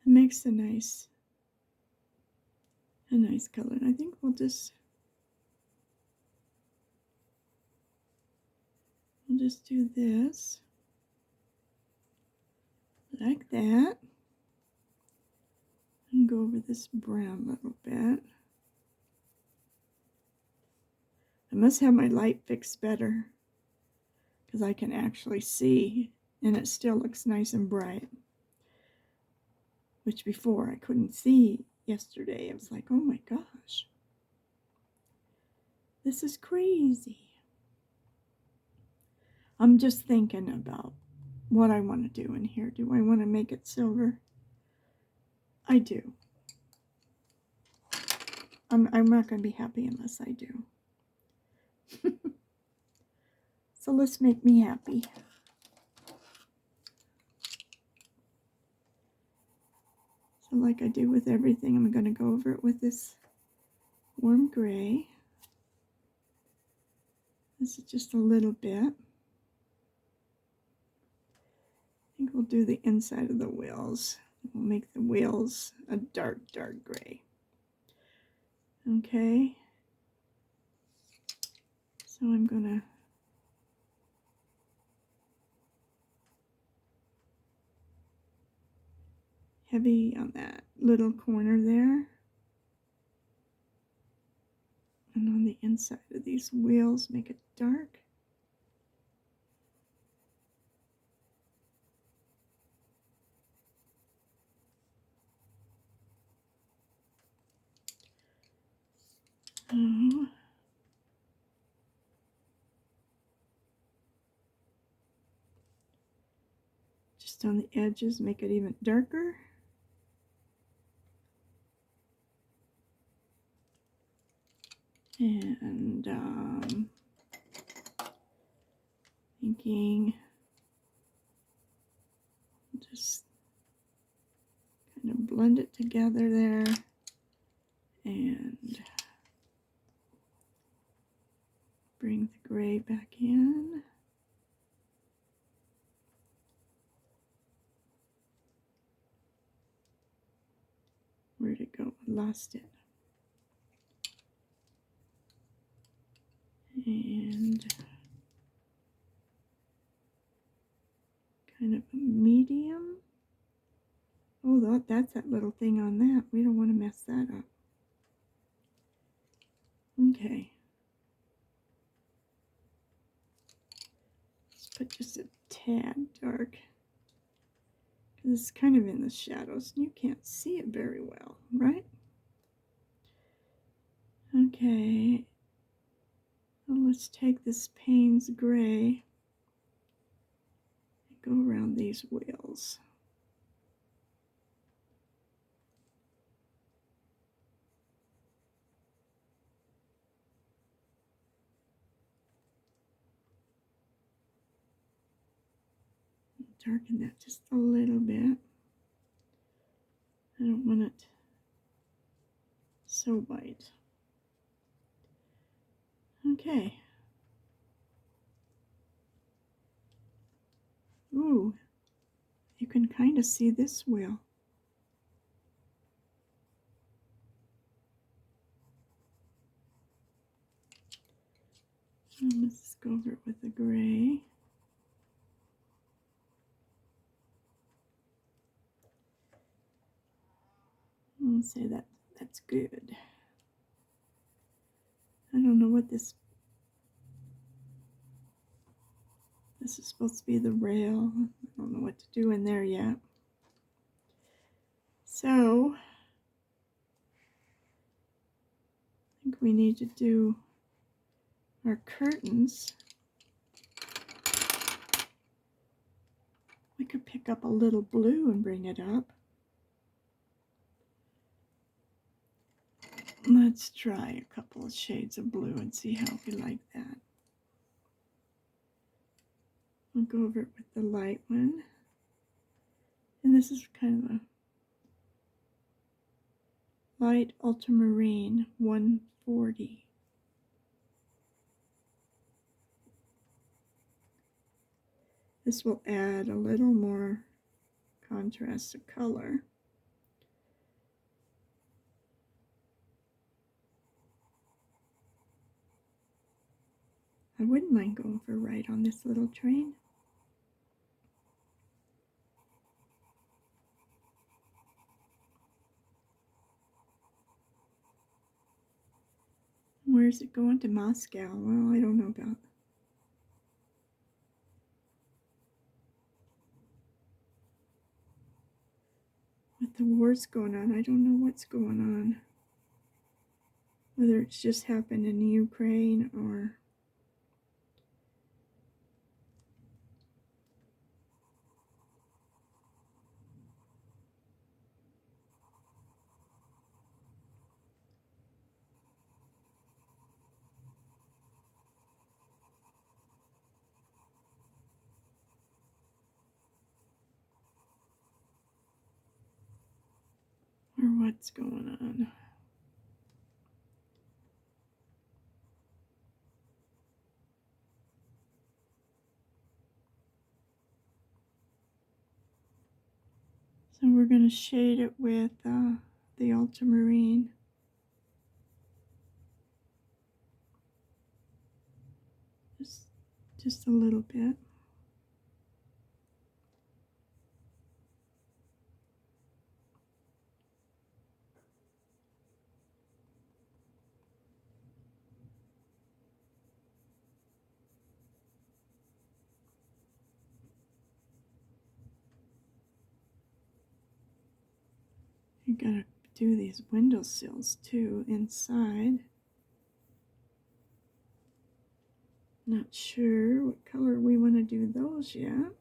It makes a nice color. And I think we'll just do this like that. And go over this brown a little bit. I must have my light fixed better because I can actually see and it still looks nice and bright. Which before I couldn't see yesterday. It was like, oh my gosh. This is crazy. I'm just thinking about what I want to do in here. Do I want to make it silver? I do. I'm not going to be happy unless I do. So let's make me happy. So like I do with everything, I'm going to go over it with this warm gray. This is just a little bit. I think we'll do the inside of the wheels. We'll make the wheels a dark gray. Okay. So I'm going to heavy on that little corner there. And on the inside of these wheels, make it dark. Just on the edges, make it even darker. And thinking just kind of blend it together there and bring the gray back in. Where'd it go? I lost it. And kind of a medium. Oh, that's that little thing on that. We don't want to mess that up. Okay. Let's put just a tad dark. Because it's kind of in the shadows and you can't see it very well, right? Okay. Well, let's take this Payne's gray and go around these wheels. Darken that just a little bit. I don't want it so white. Okay. Ooh, you can kind of see this wheel. Let's go over it with the gray. I'll say that's good. I don't know what this is supposed to be, the rail. I don't know what to do in there yet. So I think we need to do our curtains. We could pick up a little blue and bring it up. Let's try a couple of shades of blue and see how we like that. I'll go over it with the light one. And this is kind of a light ultramarine 140. This will add a little more contrast of color. I wouldn't mind going for right on this little train. Where's it going? To Moscow? Well, I don't know about. With the wars going on, I don't know what's going on. Whether it's just happened in Ukraine or what's going on. So we're going to shade it with the ultramarine. Just a little bit. You gotta do these windowsills too inside. Not sure what color we want to do those yet.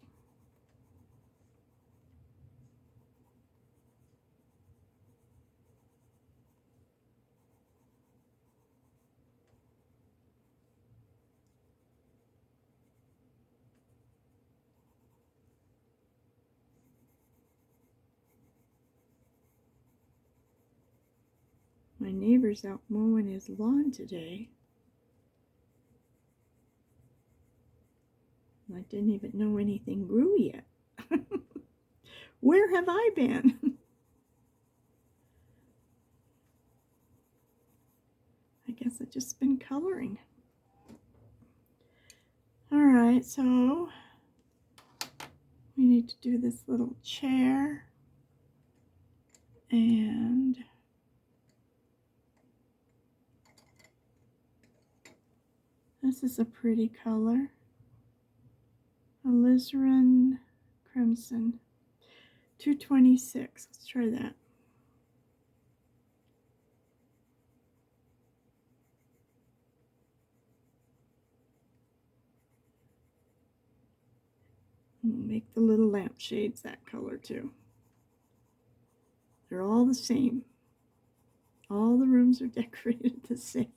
My neighbor's out mowing his lawn today. I didn't even know anything grew yet. Where have I been? I guess I've just been coloring. Alright, so we need to do this little chair. And this is a pretty color. Alizarin Crimson. 226. Let's try that. We'll make the little lampshades that color too. They're all the same. All the rooms are decorated the same.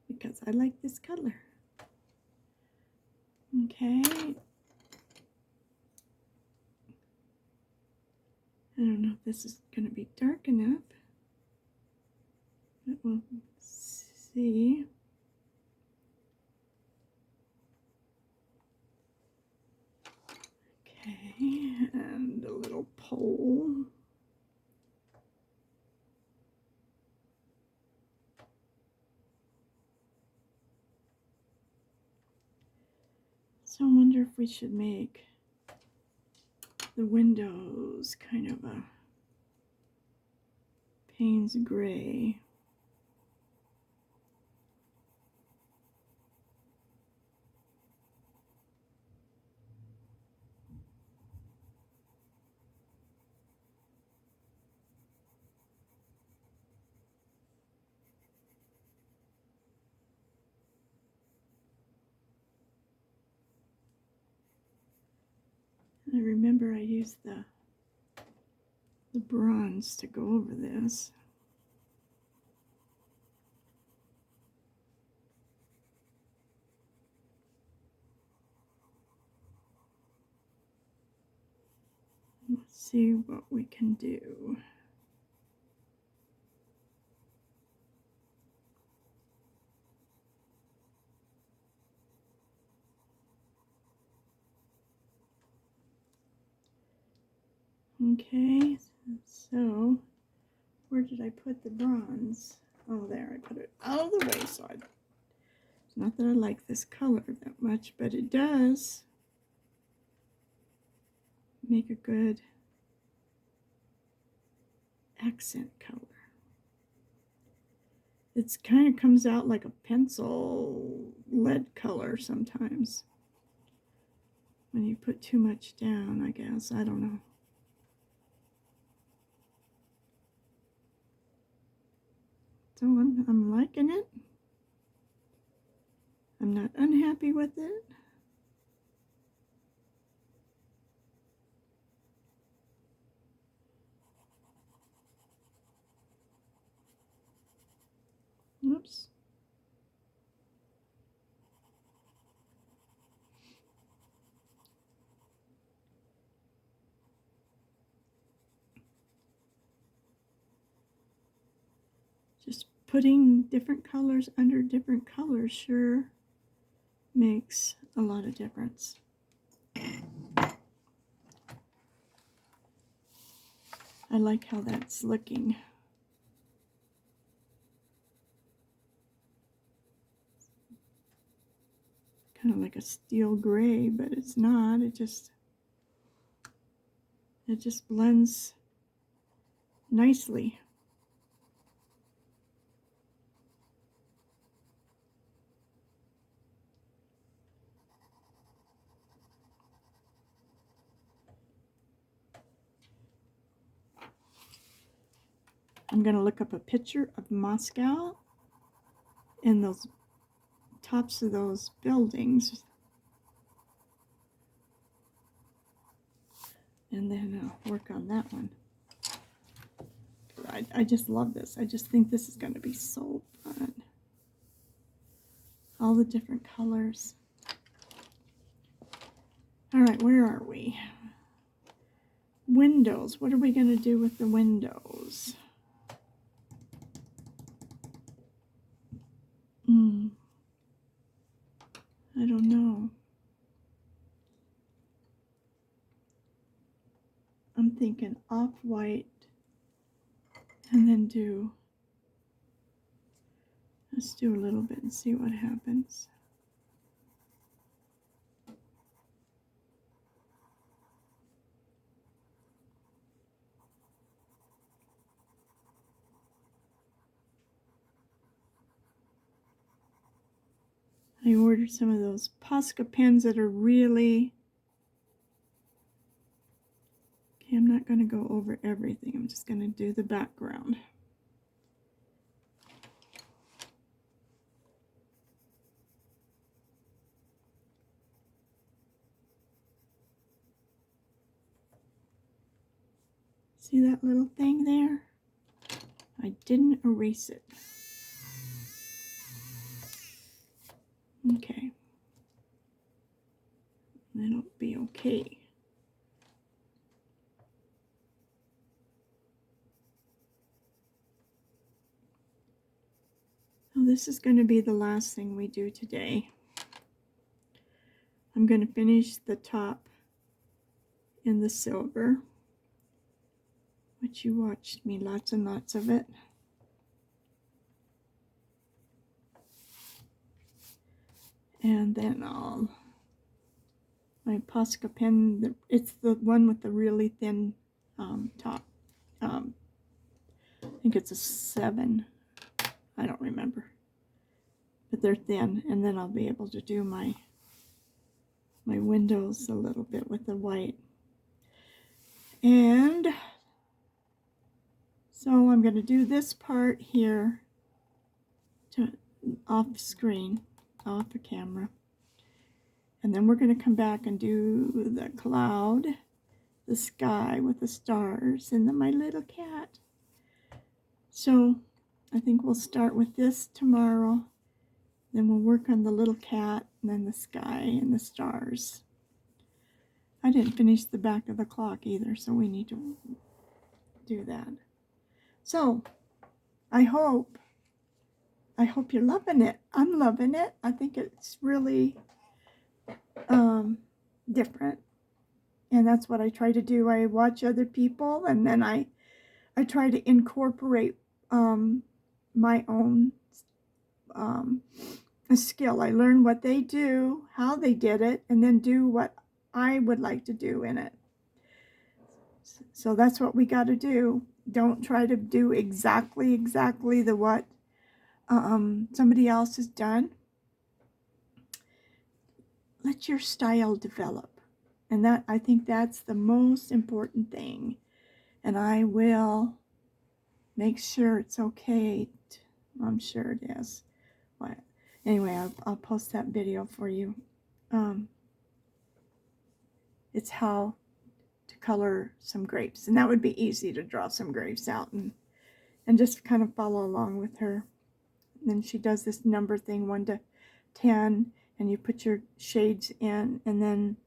Because I like this color. Okay. I don't know if this is going to be dark enough. But we'll see. Okay, and a little pole. So I wonder if we should make the windows kind of a Payne's gray. I remember I used the bronze to go over this. Let's see what we can do. Okay, so where did I put the bronze? Oh, there, I put it out of the way. So it's not that I like this color that much, but it does make a good accent color. It's kind of comes out like a pencil lead color sometimes when you put too much down, I guess. I don't know. So I'm liking it. I'm not unhappy with it. Oops. Just putting different colors under different colors sure makes a lot of difference. I like how that's looking. Kind of like a steel gray, but it's not. It just blends nicely. I'm going to look up a picture of Moscow and those tops of those buildings, and then I'll work on that one. I just love this. I just think this is going to be so fun. All the different colors. All right, where are we? Windows. What are we going to do with the windows? I don't know. I'm thinking off-white and then let's do a little bit and see what happens. I ordered some of those Posca pens that are really... Okay, I'm not going to go over everything. I'm just going to do the background. See that little thing there? I didn't erase it. Okay. That'll be okay. So this is going to be the last thing we do today. I'm going to finish the top in the silver, which you watched me lots and lots of it. And then my Posca pen, it's the one with the really thin top. I think it's a 7. I don't remember. But they're thin, and then I'll be able to do my windows a little bit with the white. And so I'm going to do this part here off screen, off the camera. And then we're going to come back and do the cloud, the sky with the stars, and then my little cat. So I think we'll start with this tomorrow. Then we'll work on the little cat, and then the sky and the stars. I didn't finish the back of the clock either, so we need to do that. So I hope you're loving it. I'm loving it. I think it's really different, and that's what I try to do. I watch other people, and then I try to incorporate my own skill. I learn what they do, how they did it, and then do what I would like to do in it. So that's what we got to do. Don't try to do exactly the what somebody else has done. Let your style develop, and that, I think that's the most important thing. And I will make sure it's okay. I'm sure it is. But anyway, I'll post that video for you. It's how to color some grapes, and that would be easy to draw some grapes out and just kind of follow along with her. And then she does this number thing, 1 to 10, and you put your shades in, and then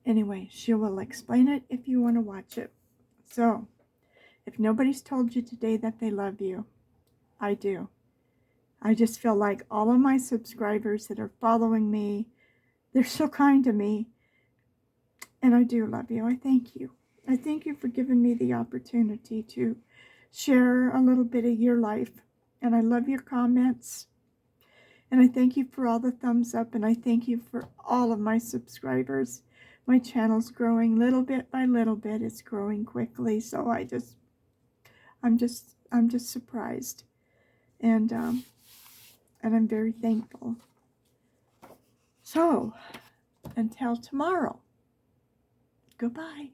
anyway, she will explain it if you want to watch it. So if nobody's told you today that they love you, I do. I just feel like all of my subscribers that are following me, they're so kind to me, and I do love you. I thank you. I thank you for giving me the opportunity to share a little bit of your life, and I love your comments, and I thank you for all the thumbs up, and I thank you for all of my subscribers. My channel's growing little bit by little bit. It's growing quickly, so I'm just surprised, and I'm very thankful. So until tomorrow, goodbye.